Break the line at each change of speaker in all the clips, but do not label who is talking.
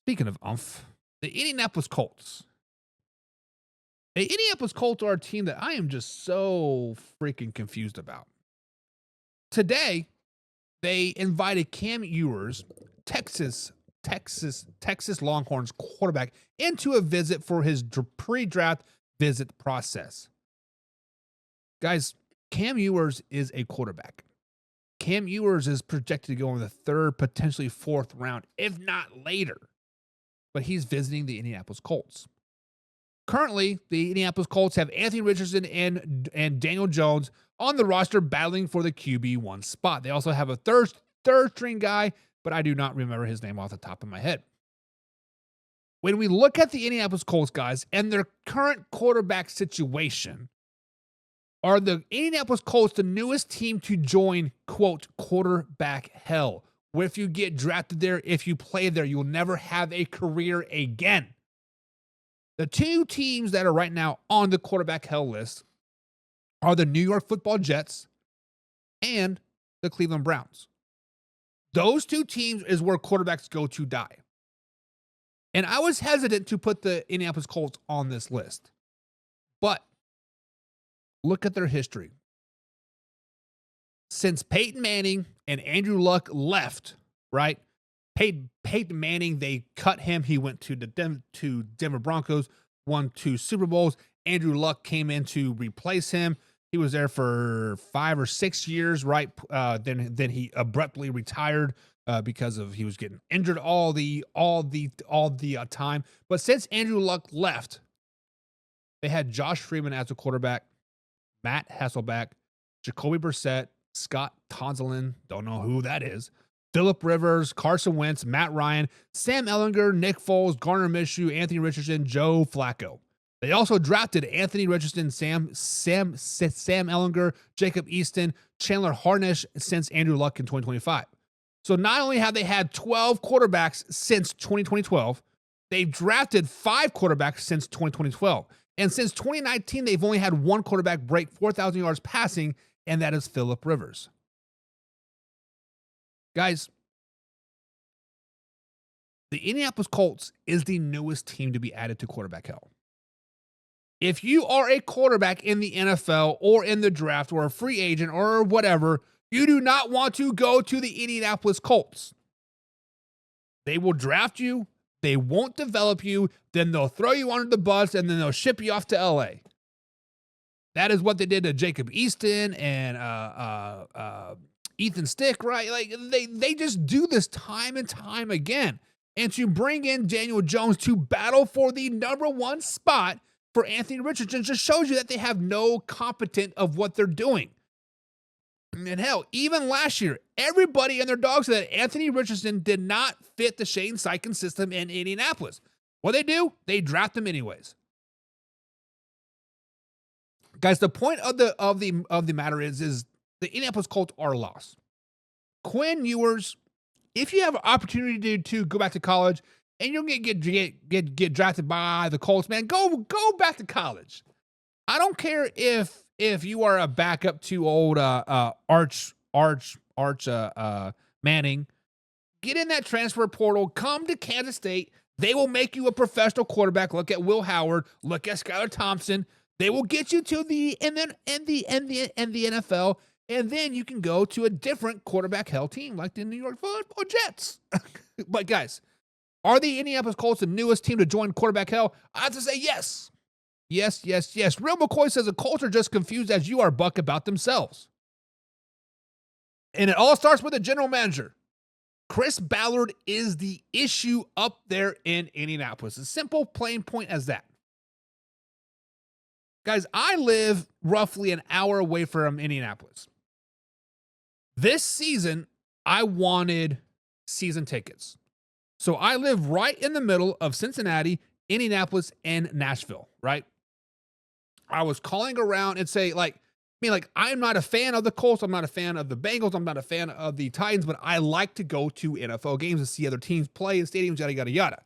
Speaking of the Indianapolis Colts. The Indianapolis Colts are a team that I am just so freaking confused about. Today, they invited Cam Ewers, Texas Longhorns quarterback, into a visit for his pre-draft visit process. Guys, Cam Ewers is a quarterback. Cam Ewers is projected to go in the third, potentially fourth round, if not later. But he's visiting the Indianapolis Colts. Currently, the Indianapolis Colts have Anthony Richardson and Daniel Jones on the roster battling for the QB1 spot. They also have a third string guy, but I do not remember his name off the top of my head. When we look at the Indianapolis Colts, guys, and their current quarterback situation, are the Indianapolis Colts the newest team to join, quote, quarterback hell, where if you get drafted there, if you play there, you'll never have a career again. The two teams that are right now on the quarterback hell list are the New York Football Jets and the Cleveland Browns. Those two teams is where quarterbacks go to die. And I was hesitant to put the Indianapolis Colts on this list. But look at their history. Since Peyton Manning and Andrew Luck left, right? Peyton Manning, they cut him. He went to the Denver Broncos, won 2 Super Bowls. Andrew Luck came in to replace him. He was there for 5 or 6 years, right? Then he abruptly retired because he was getting injured all the time. But since Andrew Luck left, they had Josh Freeman as a quarterback, Matt Hasselbeck, Jacoby Brissett, Scott Tonsilin, don't know who that is, Phillip Rivers, Carson Wentz, Matt Ryan, Sam Ehlinger, Nick Foles, Gardner Minshew, Anthony Richardson, Joe Flacco. They also drafted Anthony Richardson, Sam Ehlinger, Jacob Easton, Chandler Harnish since Andrew Luck in 2025. So not only have they had 12 quarterbacks since 2012, they've drafted 5 quarterbacks since 2012. And since 2019, they've only had one quarterback break 4,000 yards passing, and that is Phillip Rivers. Guys, the Indianapolis Colts is the newest team to be added to quarterback hell. If you are a quarterback in the NFL or in the draft or a free agent or whatever, you do not want to go to the Indianapolis Colts. They will draft you. They won't develop you. Then they'll throw you under the bus and then they'll ship you off to LA. That is what they did to Jacob Easton and Ethan Stick, right? Like they just do this time and time again. And to bring in Daniel Jones to battle for the number 1 spot for Anthony Richardson just shows you that they have no competent of what they're doing. And hell, even last year, everybody and their dogs said that Anthony Richardson did not fit the Shane Steichen system in Indianapolis. What they do? They draft him anyways. Guys, the point of the matter is the Indianapolis Colts are lost. Quinn Ewers, if you have an opportunity to go back to college and you're gonna get drafted by the Colts, man, go back to college. I don't care if you are a backup to old Arch Manning. Get in that transfer portal. Come to Kansas State. They will make you a professional quarterback. Look at Will Howard. Look at Skylar Thompson. They will get you to the NFL, and then you can go to a different quarterback hell team like the New York Football Jets. But guys, are the Indianapolis Colts the newest team to join quarterback hell? I have to say yes. Yes. Real McCoy says the Colts are just confused as you are, Buck, about themselves. And it all starts with the general manager. Chris Ballard is the issue up there in Indianapolis. As simple, plain point as that. Guys, I live roughly an hour away from Indianapolis. This season, I wanted season tickets. So I live right in the middle of Cincinnati, Indianapolis, and Nashville, right? I was calling around and say, I'm not a fan of the Colts. I'm not a fan of the Bengals. I'm not a fan of the Titans, but I like to go to NFL games and see other teams play in stadiums, yada, yada, yada.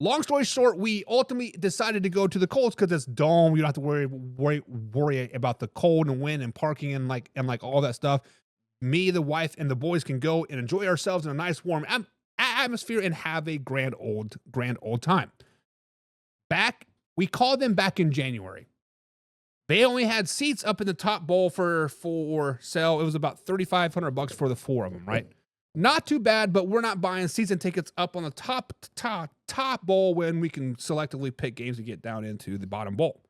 Long story short, we ultimately decided to go to the Colts because it's dome. You don't have to worry about the cold and wind and parking and all that stuff. Me, the wife, and the boys can go and enjoy ourselves in a nice warm atmosphere and have a grand old time. We called them back in January. They only had seats up in the top bowl for sale. It was about $3,500 for the 4 of them, right? Not too bad, but we're not buying season tickets up on the top bowl when we can selectively pick games to get down into the bottom bowl.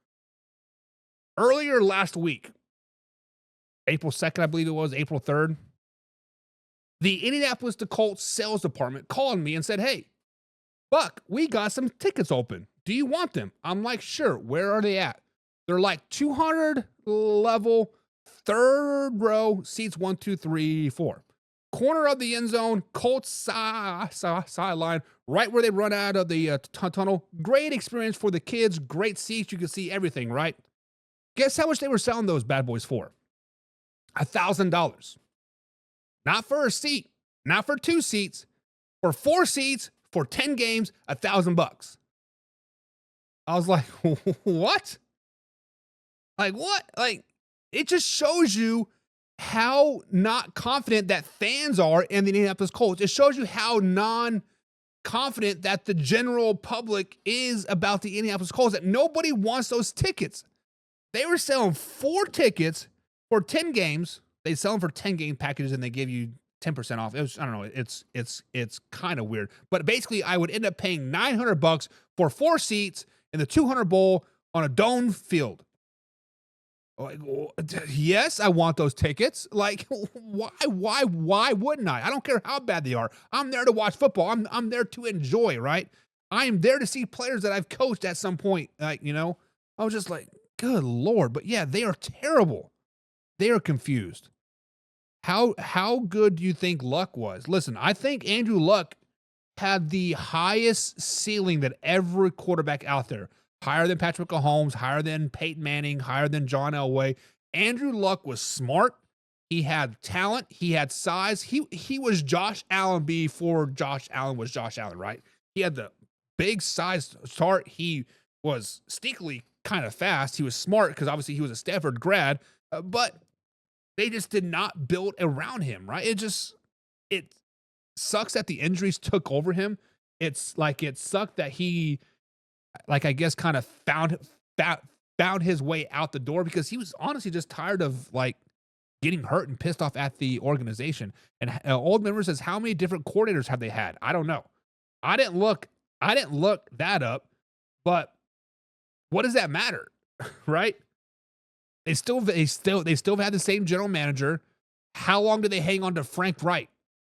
Earlier last week, April 2nd, I believe it was, April 3rd, the Indianapolis Colts sales department called me and said, "Hey, Buck, we got some tickets open. Do you want them?" I'm like, "Sure." Where are they at? They're like 200 level, 3rd row, seats 1, 2, 3, 4. Corner of the end zone, Colts sideline, right where they run out of the tunnel. Great experience for the kids, great seats. You can see everything, right? Guess how much they were selling those bad boys for? $1,000. Not for a seat, not for 2 seats, for 4 seats, for 10 games, $1,000. I was like, what? Like, what? Like, it just shows you how not confident that fans are in the Indianapolis Colts. It shows you how non-confident that the general public is about the Indianapolis Colts, that nobody wants those tickets. They were selling 4 tickets for 10 games. They sell them for 10 game packages and they give you 10% off. It was, I don't know, it's kind of weird. But basically, I would end up paying $900 for 4 seats in the 200 bowl on a dome field. Like, yes, I want those tickets. Like, why wouldn't I? I don't care how bad they are. I'm there to watch football. I'm there to enjoy, right? I am there to see players that I've coached at some point. Like, you know, I was just like, good Lord. But yeah, they are terrible. They are confused. How good do you think Luck was? Listen, I think Andrew Luck had the highest ceiling that every quarterback out there. Higher than Patrick Mahomes, higher than Peyton Manning, higher than John Elway. Andrew Luck was smart. He had talent. He had size. He was Josh Allen before Josh Allen was Josh Allen, right? He had the big size start. He was sneakily kind of fast. He was smart because obviously he was a Stanford grad, but they just did not build around him, right? It sucks that the injuries took over him. It's like it sucked that he, like, I guess, kind of found his way out the door because he was honestly just tired of like getting hurt and pissed off at the organization. And old member says, how many different coordinators have they had? I don't know. I didn't look that up, but what does that matter? Right? They still had the same general manager. How long did they hang on to Frank Wright?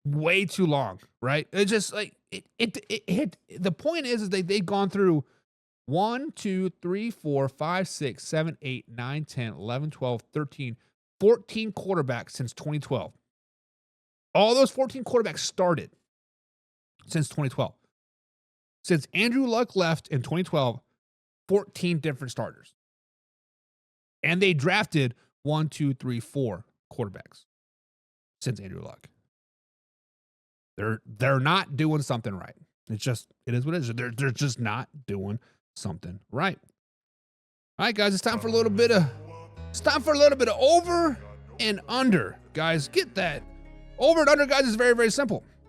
Way too long, right? It's just like the point is they've gone through 1, 2, 3, 4, 5, 6, 7, 8, 9, 10, 11, 12, 13, 14 quarterbacks since 2012. All those 14 quarterbacks started since 2012. Since Andrew Luck left in 2012, 14 different starters. And they drafted 1, 2, 3, 4 quarterbacks since Andrew Luck. They're not doing something right. It is what it is. They're just not doing something right. All right, guys, it's time for a little bit of over and under. Guys, get that. Over and under, guys, is very, very simple.